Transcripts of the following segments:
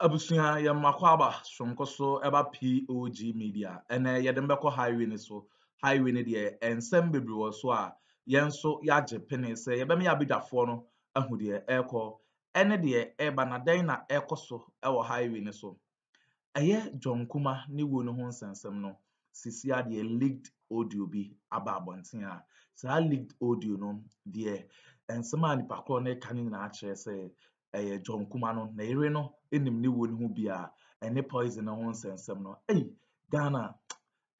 Abusuya ya makwaba sonkoso eba POG Media ene yedembeko highway ni so highway ni de ensem bebre wo so a yenso yaje pene se yebem ya bidafo no ahu de eko ene de eba na den na ekoso ewo highway ni so eye llЄR ni wo no ho nsensem no sisia de leaked audio bi aba abonten a sa leaked audio no de ensem a nipa kro na ka ni na a kire se llЄR no na ire no enim ni wo ni hu bia ene poison no ho nsensem no Ghana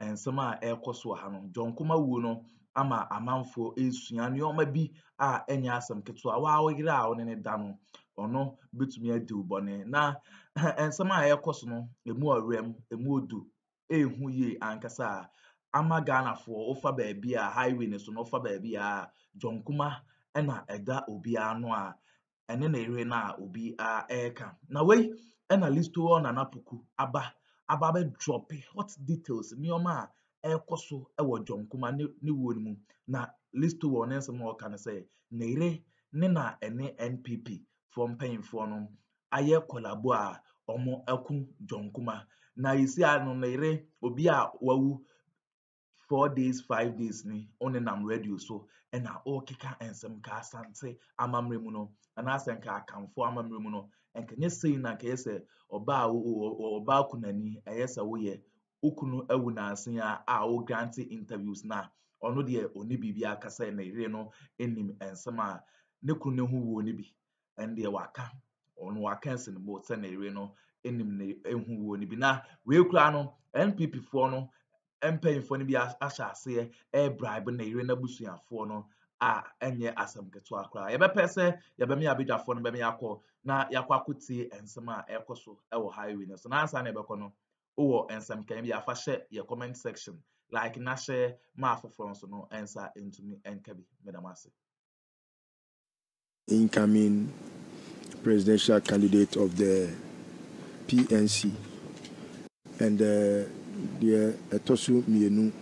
ensem a ekoso ha no llЄR wo no ama amanfo esua neoma bi a enya asem keto a wa wogire a one ne da no ono betumi adi ubone na ensem a ekoso no emu orem emu odu ehu ye ankasa ama Ghana fo ofa ba bia highway ne so no ofa ba bia llЄR ena eda obi ano a ene na ire na obi a eka na wei ena listo na napuku aba be drop hot details neoma a ekoso ewo llЄR ni wo ni mu na listo wo nsem o kan say na ire ne na ene NPP from mpanyimfo no aye collabo a omo aku llЄR na isi ano na ire obi a wawu 4 days 5 days ni on nam radio so ena o keka ensem ka asante amamre mu no ana asenka akamfo amamre mu no enkenye sei na ka yese oba kunani ayesa wo ye ukunu ewu na asen a o grant interviews na ono de oni bibia akasa na ire no enim ensem a ne kunu ne hu wo ni bi ende waka ono waka ense ne bo se na ire no enim ne ehu wo ni bi na we kura no NPP fo no mpanyimfo no bi ahyase bribe na ire na busuafo no a enye asem keto akra yebepese yebem ya bidwafo no bem yakọ na yakwakotie ensem a ekoso ewo highway no so na ansa na ebekọ no wo ensem kan bi afa hye ye comment section like na share ma afoforo so no ensa entumi enkabi medamase. Incoming presidential candidate of the PNC and the Etosu Mienu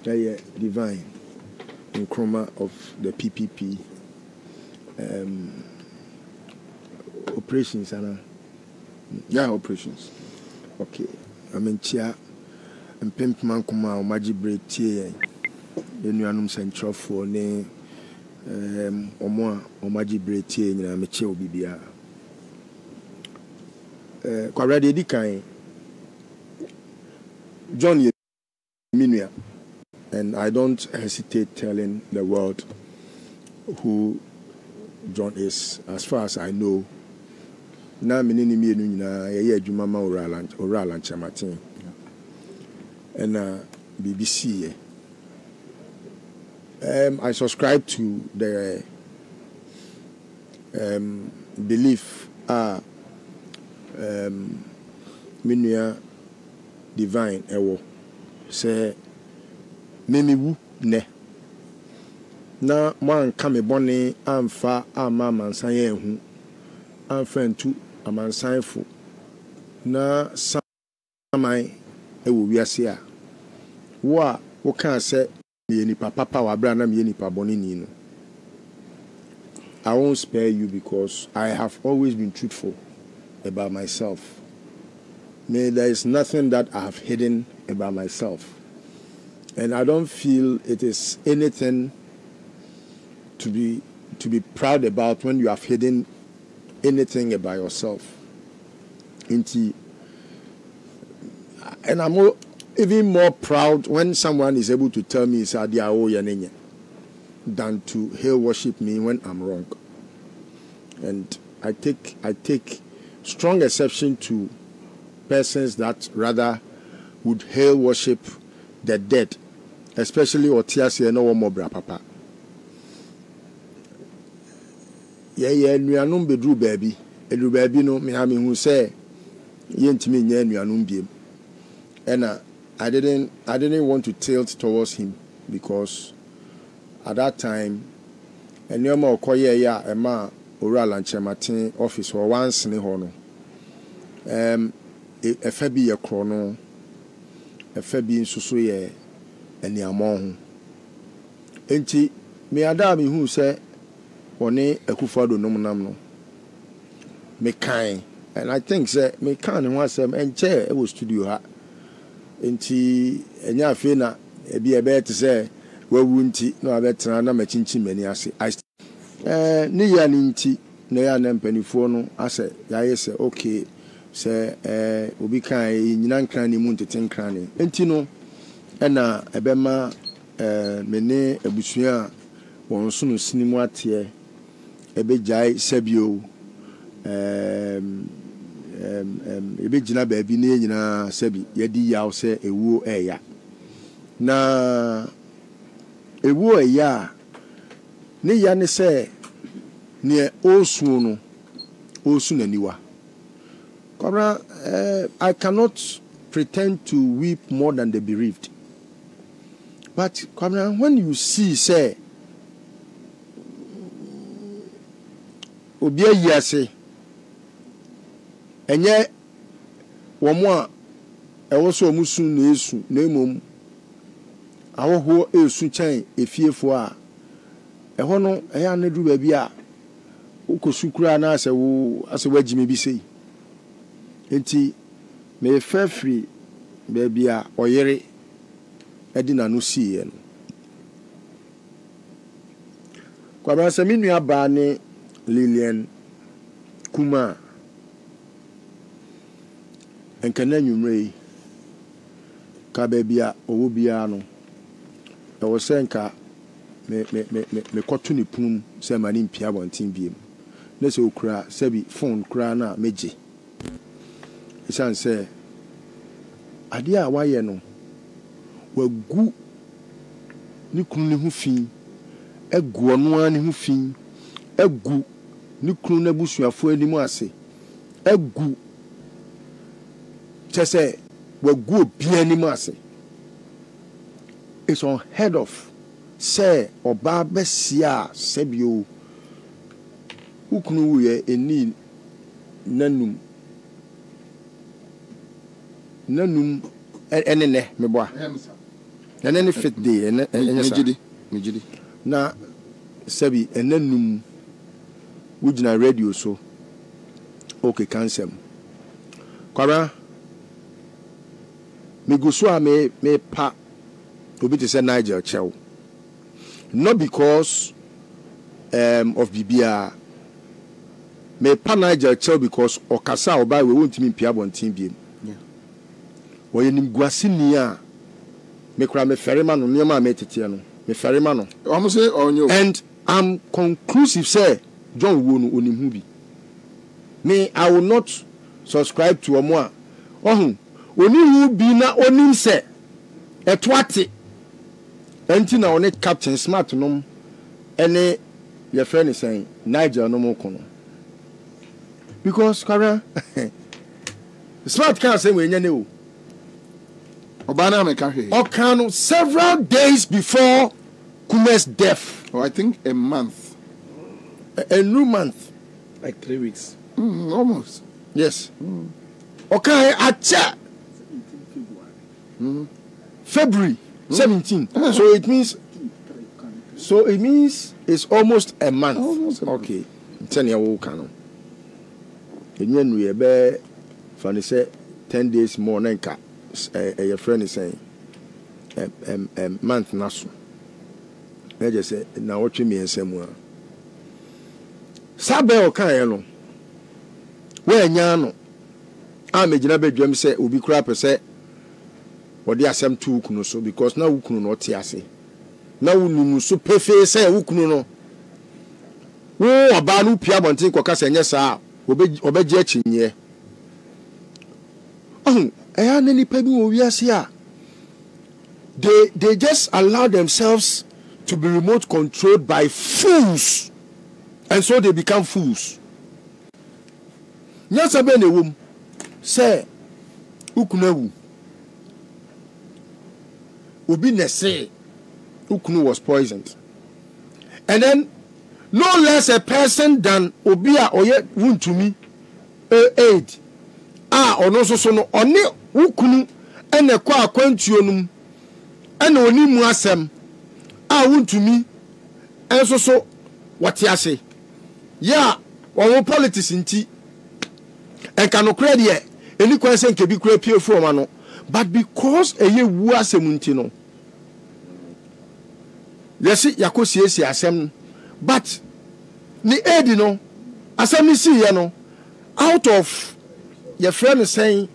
Divine Akroma of the PPP operations operations. Okay, I mean chia and pimp man kuma o maji break tie enuanum central for ne omo o maji break tie nyina me che obi bia kwara de di kan John Minua, and I don't hesitate telling the world who John is. As far as I know, na menini mienu nyina ye adwuma ma oral and chamatin and BBC. I subscribe to the belief Minua Divine ewo say memi wu ne na man kame bone amfa ama mansan ehu amfa ntu amansan fo na samai ewo wiase a wo kan say me nipa papa wa bra na me nipa bone ni no. I won't spare you because I have always been truthful about myself. There is nothing that I have hidden about myself. And I don't feel it is anything to be proud about when you have hidden anything about yourself. And I'm even more proud when someone is able to tell me than to hail worship me when I'm wrong. And I take strong exception to persons that rather would hail worship the dead, especially Otiasi and no more papa. Yeah, nuanum bedru baby. Edru baby no me hami who say yentimi nye nuanum biem. And I didn't want to tilt towards him because at that time and no more koye ya ema oral and chematin office or once ne hono. Efa bi ye krono efa bi nsusu ye eniamon enti me ada me hu se one Akuffo nom nam no me kan and I think say me can want some and chair it was studio ha enti enya afi na ebi ebe te say wawu nti na abetra na machinchi mani ase ni ya ni nti na ya na mpanifo no ase ya yese okay say obi kan nyina nkran ni mu ntete nkran ni enti no na ebema mene abusua won so no sinimu ate ebejai sabio ebe gina baabi ne nyina sabi yedi yaw se ewu eya na ewu eya ne ya ne se ne osu no osu naniwa kobra I cannot pretend to weep more than the bereaved, but kobra when you see say obi ayase enye womo a ewo so omusu na esu na emom ahoho esu chan efiefo a eho no eya na du ba bi a ukosukura na ase wagime bi sei enti me fafri ba bi a oyere edi na no siye no kwa ba se minu aba ne LjourdKuma enkana nwumrei ka bebia owo bia no e wo senka me koto ni punum se mani mpia bontin biem na se okura sebi phone kura na meje isan se ade a waye no wagu ni kunu ni hu fin egu ono ani hu fin egu ni kunu na busuafo animu ase egu chese wagu obi animu ase it's unheard of say oba besia sebio ukunu ye eni nanum enene meboa enene fit day enene mejidi na sebi enanum wujina radio so okay cancel kwara me go so me pa obi te say Nigel Chew not because of bibia me pa Nigel Chew because okasa oba we won't me pia bontin biem wo yenim guasini a me kura me ferima no niam a me tete no me ferima no almost say onyo and I'm conclusive say John Wonu onimhu bi me I will not subscribe to omo a ohun onimhu bi na onim se etwate enti na one captain smart nom ene your friend is saying Nigel no mo kono because kara smart can say we nyane o obana me ka hwe okano several days before Kuma's death. Oh, I think a month. A new month. Like 3 weeks. Almost. Yes. Okay, acha. February 17. So it means it's almost a month. Almost a month. Okay. Tell you what can. And we be funny say 10 days more nenka. Your friend is saying month naso. I just say na watch me ensemu a sabe o kan ye no we anya no a megina badwam say obi kura pese wodi asem tu ukunu so because na ukunu no te ase na ununu so pefe say ukunu no wo aba no pia bontin koka se nye saa obeji achinye eya na nipa bi wo wiase a they just allow themselves to be remote controlled by fools, and so they become fools. Nyasa be ne wom say ukunawu obi ne say ukunu was poisoned, and then no less a person than obi a oye wuntumi aid ono so no oni ukunu ene kwa akwantuo num ene oni mu asem wuntumi enso what ya say yeah our politics nti and can credit ye any question can be create pure for mano but because a ye was a muntino yes yakosi asem but ni edino asem ni see ye no out of your friend is saying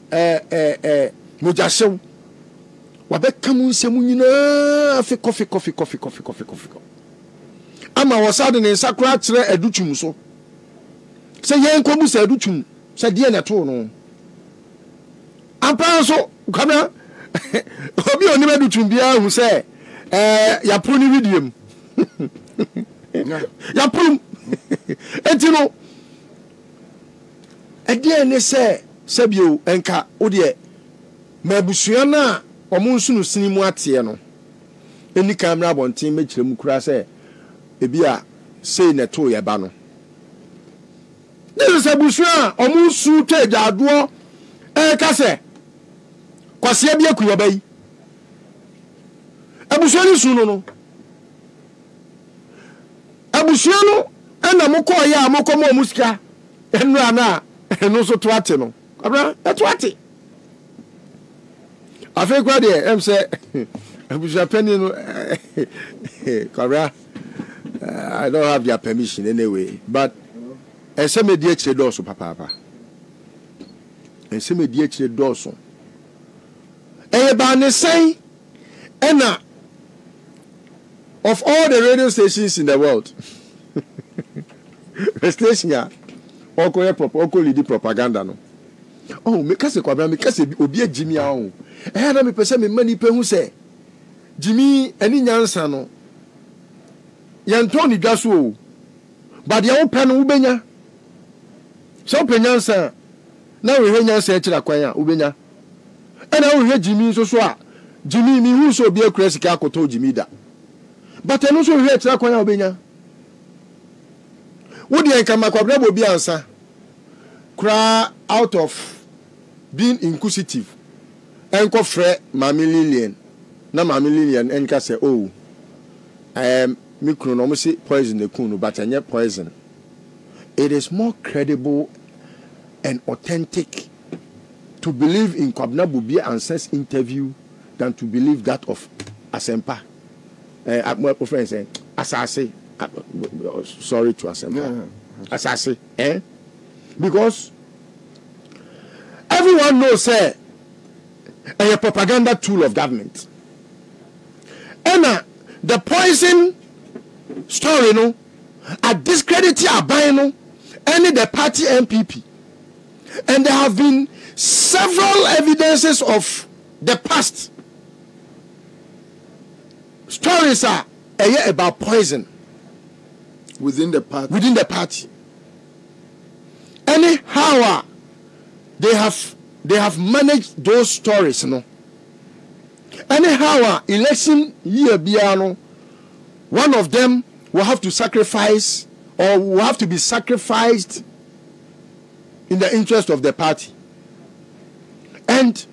mujashew wabeka mu nsemu nyina afi coffee ama wasade ne sakura kire adutum so se yen kobu se adutum se de na to no ampa so kwabra obi oni adutum bia hu se ya pro ni video ya pro etino ede ne se bio enka ode mabusua na omunsu no sinimu atie no eni camera bontin mekire mu kura se ebia sei na to ye ba no this is abusua omunsu teja ado ka se kwase bia kuyo bayi abusua ni su no abusua no ana moko ya moko mo musika enra na eno so to ate no abra to ate afi kwa de em say abusua penny no kabra I don't have their permission anyway but some media doso papa and some media doso ba ne say ena of all the radio stations in the world the station ya oko lead propaganda no oh me kase kwabra me kase obi agimi a o na me pese me mani pe hu se Jimmy ani nyansa no yantoni dwaso but ya wo pɛ no wobenya so penyansa na we nyansa e kira kwan a wobenya ɛna wo hwe Jimmy so a Jimmy mi hu so obi akura sika akoto Jimmy da but ɛno so hwe kira kwan a wobenya wodi enka makwabra bo bi ansa kra out of being inquisitive enko frɛ Mami Lillian na Mami Lillian enka say oh mikro no say poison the kunu but anya poison. It is more credible and authentic to believe in Kwabena Bobia Answer's interview than to believe that of Asempa. My friend saying Asase. Sorry to Asempa. Asase. Because everyone knows a propaganda tool of government. And the poison story no a discredited abino any the party MPP, and there have been several evidences of the past stories are about poison within the party. Anyhow they have managed those stories no anyhow election year biano one of them will have to sacrifice or will have to be sacrificed in the interest of the party. And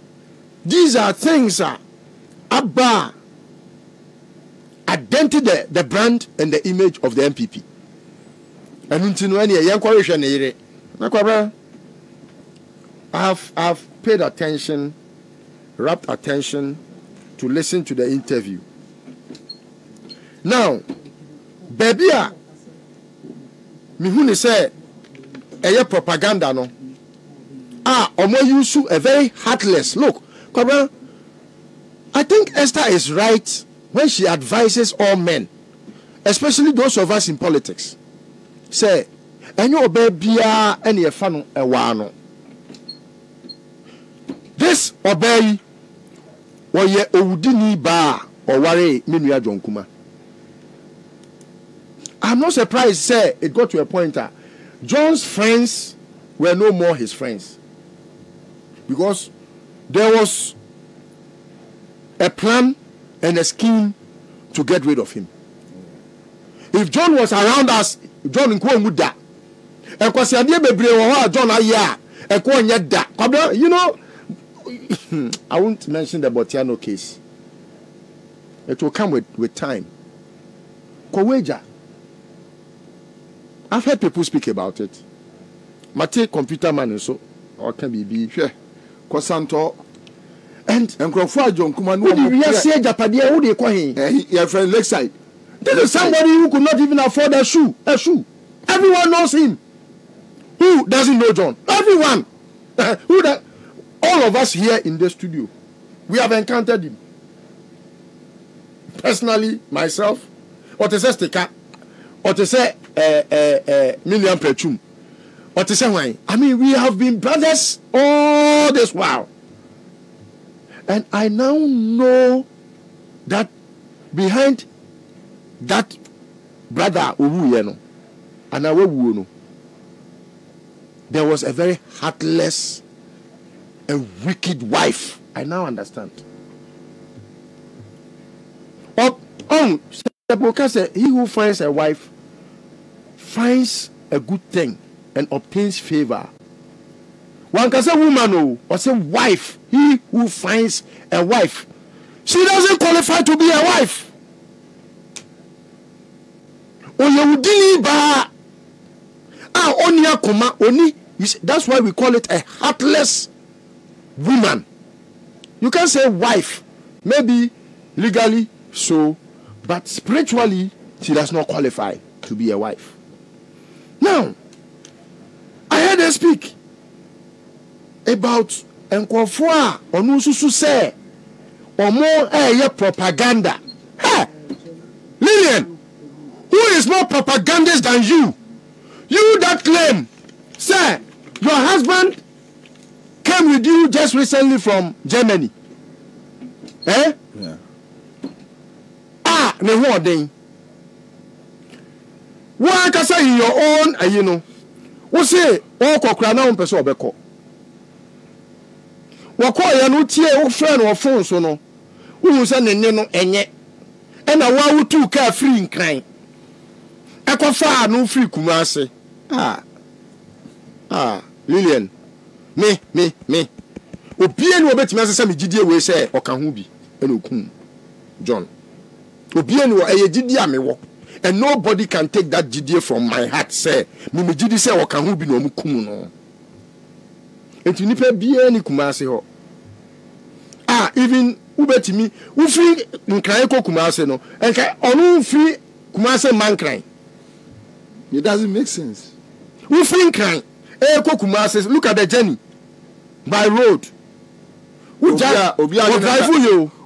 these are things about identity, the brand and the image of the MPP. And I have paid attention, rapt attention to listen to the interview. Now, baby, mihuni say eye propaganda no. Omo use a very heartless look. I think Esther is right when she advises all men, especially those of us in politics. Say, enyo obebia ene efa no ewa no. This obey woye owudini ba oware menua J.Kuma. I'm not surprised, say it got to a point that John's friends were no more his friends. Because there was a plan and a scheme to get rid of him. If John was around us, John would die. And John, you know, I won't mention the Botiano case. It will come with time. Koweja. I've heard people speak about it. Mate computer man and so or can be Sure. Kosanto. And Nkrofo J.Kuma no. Who do you say Japadia? Who they call him? Your friend Lakeside. This is somebody who could not even afford a shoe. A shoe. Everyone knows him. Who doesn't know John? Everyone. All of us here in the studio, we have encountered him. Personally, myself, or to say Stika, or to say Million Pechum, or to say why. I mean, we have been brothers all this while. And I now know that behind that brother Uwuyeno and Awewuno, there was a very heartless and wicked wife. I now understand. He who finds a wife finds a good thing and obtains favor. One can say woman or say wife. He who finds a wife, she doesn't qualify to be a wife. That's why we call it a heartless woman. You can say wife, maybe legally so, but spiritually she does not qualify to be a wife. Now, I heard her speak about Akuffo a onu susu say omo propaganda. Hey, Lillian, who is more propagandist than you? You that claim, say, your husband came with you just recently from Germany. Eh? Yeah. Ne ho odin. Wa ka say in your own, you know. Wo say o kokura na wo pese obeko. Wo ko ya no tie wo frɛ no phone so no. Wo say ne no enye. E na wa wutu ka free nkran. Ekofa no free Kumase. Lillian. Me. Obie no obetimi asese me gidie we say oka ho bi e no kun John. Obie no gidie amewo. And nobody can take that gidie from my heart say me gidie say oka ho bi no omukum no. Enti nipa bia ni Kumase ho. Even ubetimi wo free nkran ko Kumase no. Enka onu free Kumase mankran. It doesn't make sense. Wo free nkran Kumase, look at the journey by road.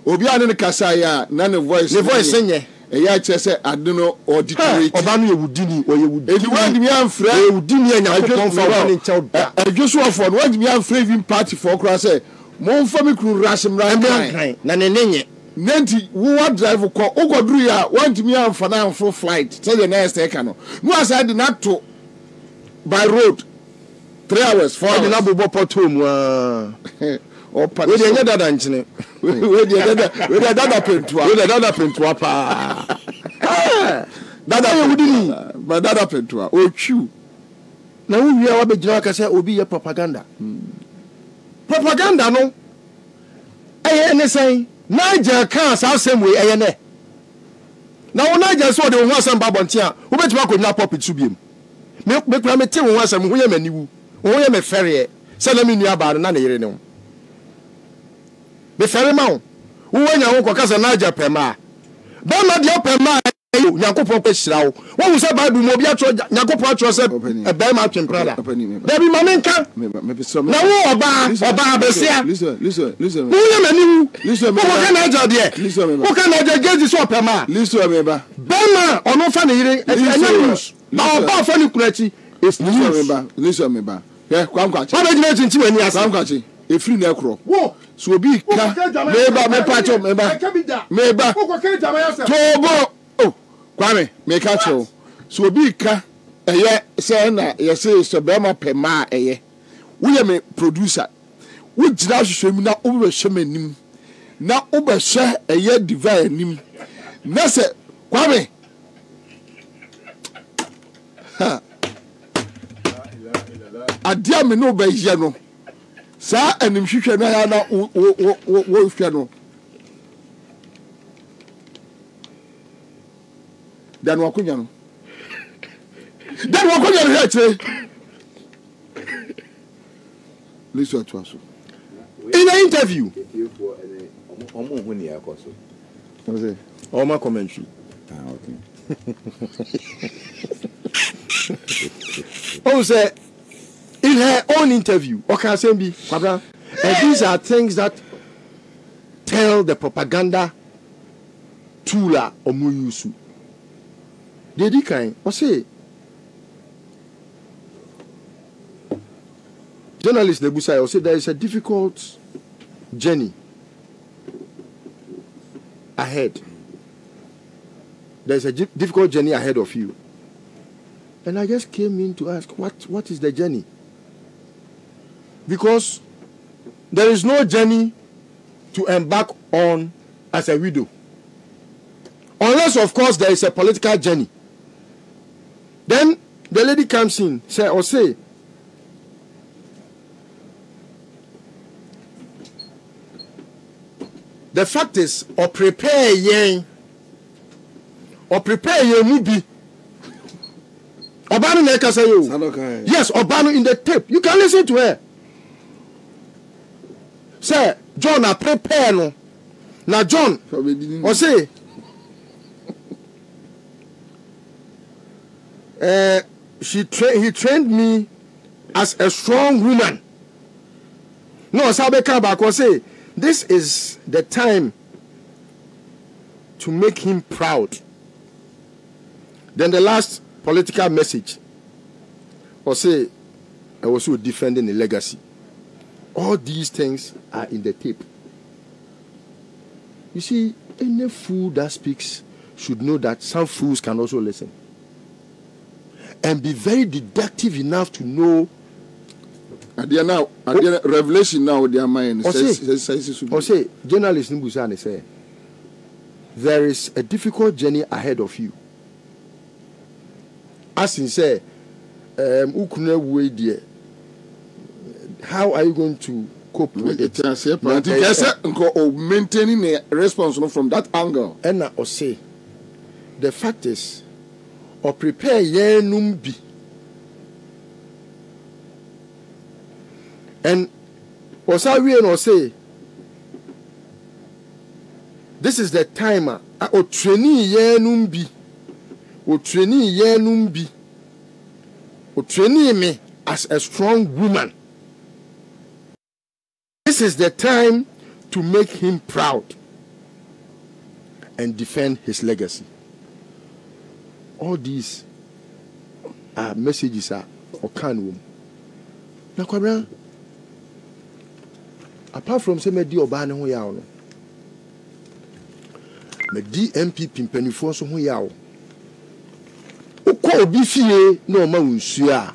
Obia ne kasa ya na ne voice senye ya chese Addo auditory oba no yewudini oyewudi edi wandi mi amfra yewudini anyakopon fa ne nchel da adwoso afọ no wandi mi amfra even party for kra say mo mfa me kru rashim ran na ne nenye nenti wo drive ko ogoduru ya wandi mi amfa na amfo flight say the next take no aside not to by road 3 hours 4 hours na bobo potom o pa we dey dada nchine we dey dada pentua pa dada yewudini ba dada pentua o twu na wo wi a wa begira ka say obi ye propaganda no ne say Niger kan sa same way ne na wo Niger so de wo asem ba bonte a wo betima ko na pop itu biem me kura me te wo asem ho ye maniwu wo ye me fere se na me nua ba na ne yere ne wo be fere ma wo nya wo kwaka Niger pema ba ma de pema Yakupon ko shira wo wo se Bible mo bi atro Yakupon atro se e be ma twemprada da bi ma menka na wo oba besia listen wo ye maniwu listen me wo ka Niger de wo ka Niger gezi so pema listen me ba ma ono fa ne yire news ba oba fa ne kurachi listen me ba yeah kwamkwachi ba be jina tinti wani asa kwamkwachi e free na ekro wo so obi ka me pacho me ba tobo Kwame me catch you. So obi ka say na ye say so be ma pema wo ye me producer wo gira hwehwem na wo be hwe manim na wo be hwe divine nim na se Kwame adia me no be ye no sa anim hwehwe na ya na wo hwe no dan wakonya no Listo to us. In an interview. What's it? All my commentary. Okay. Oh, say in her own interview, okay, and these are things that tell the propaganda tula omuyusu. They kind or say journalist Nebusai will say there is a difficult journey ahead. There's a difficult journey ahead of you. And I just came in to ask, what is the journey? Because there is no journey to embark on as a widow. Unless, of course, there is a political journey. Then the lady comes in, say, the fact is, or prepare ye mubi. Obano neka say you. Yes, Obano in the tape. You can listen to her. Say, John, I prepare no. Now John, or say, he trained me as a strong woman. No, Sabe Kabak will say, this is the time to make him proud. Then the last political message, or say, I was also defending the legacy. All these things are in the tape. You see, any fool that speaks should know that some fools can also listen. And be very deductive enough to know. At the revelation now, their mind say, journalist Nbusani say, there is a difficult journey ahead of you. As in say, how are you going to cope with it? Maintaining a response from that angle. And I say, the fact is, or prepare ye numbi. And Osawi and say, this is the timer. O trainee ye numbi. O trainee ye numbi. O trainee me as a strong woman. This is the time to make him proud and defend his legacy. All these messages are okanwom. Na kwabra, apart from say me di oba ne ho yawo no, me di MPP mpanifo so ho yawo. Ukọ obi fie na o ma wonsu a,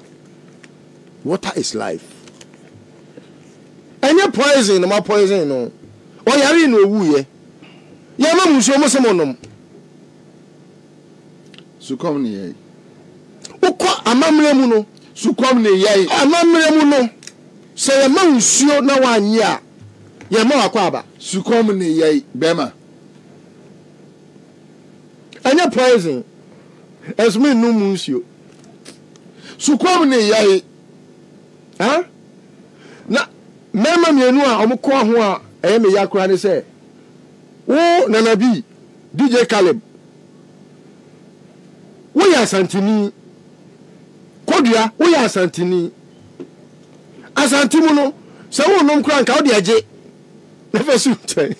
water is life. Any poison, no more poison, no. Or yari no wuye. Yama muso mo semonom. Sukom ni yai. Uko amamre mu no. Sukom ni yai. Amamre mu no. Se yama muso na wanyi a. Yama wakwa aba. Sukom ni yai bema. Any poison. Esme no muso. Sukom ni yai. Huh? Na mema mienu a omko ho a me yakura ne say wo nanabi DJ Caleb wo ya santini kodua wo ya santini asantimu no se wo nom kura nka wo de age na fesu chen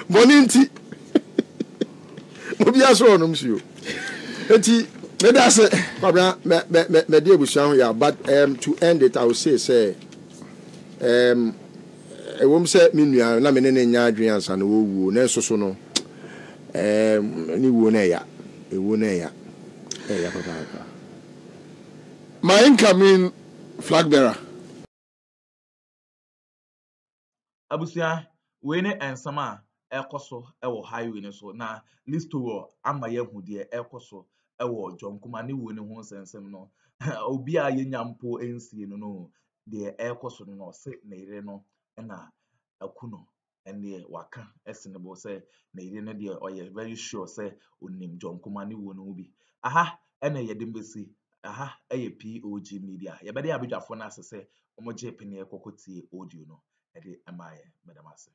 boninti obi aso nom sio enti me da say kwabra me dey busuan ya, but to end it I will say e wom say me nua na me ne nya adwen ansa na wo wuo na soso no ni wo na ya e wo na ya papa my incoming flag bearer abusia we ne ensama ekoso ewo highway ne so na listo wo amaye hu de ekoso ewo llЄR ne wo ne ho sensem no obi a yenyampo ensie no de ekoso no se na ire no na akuno ene waka esenebo se na ire ne de oye very sure se onim llЄR ne wo no bi aha ene yedembesi aha POG Media yɛbɛde abadwafo no ase sɛ ɔmo gye pene kɔkɔtie audio no ɛde ɛma yɛ medam ase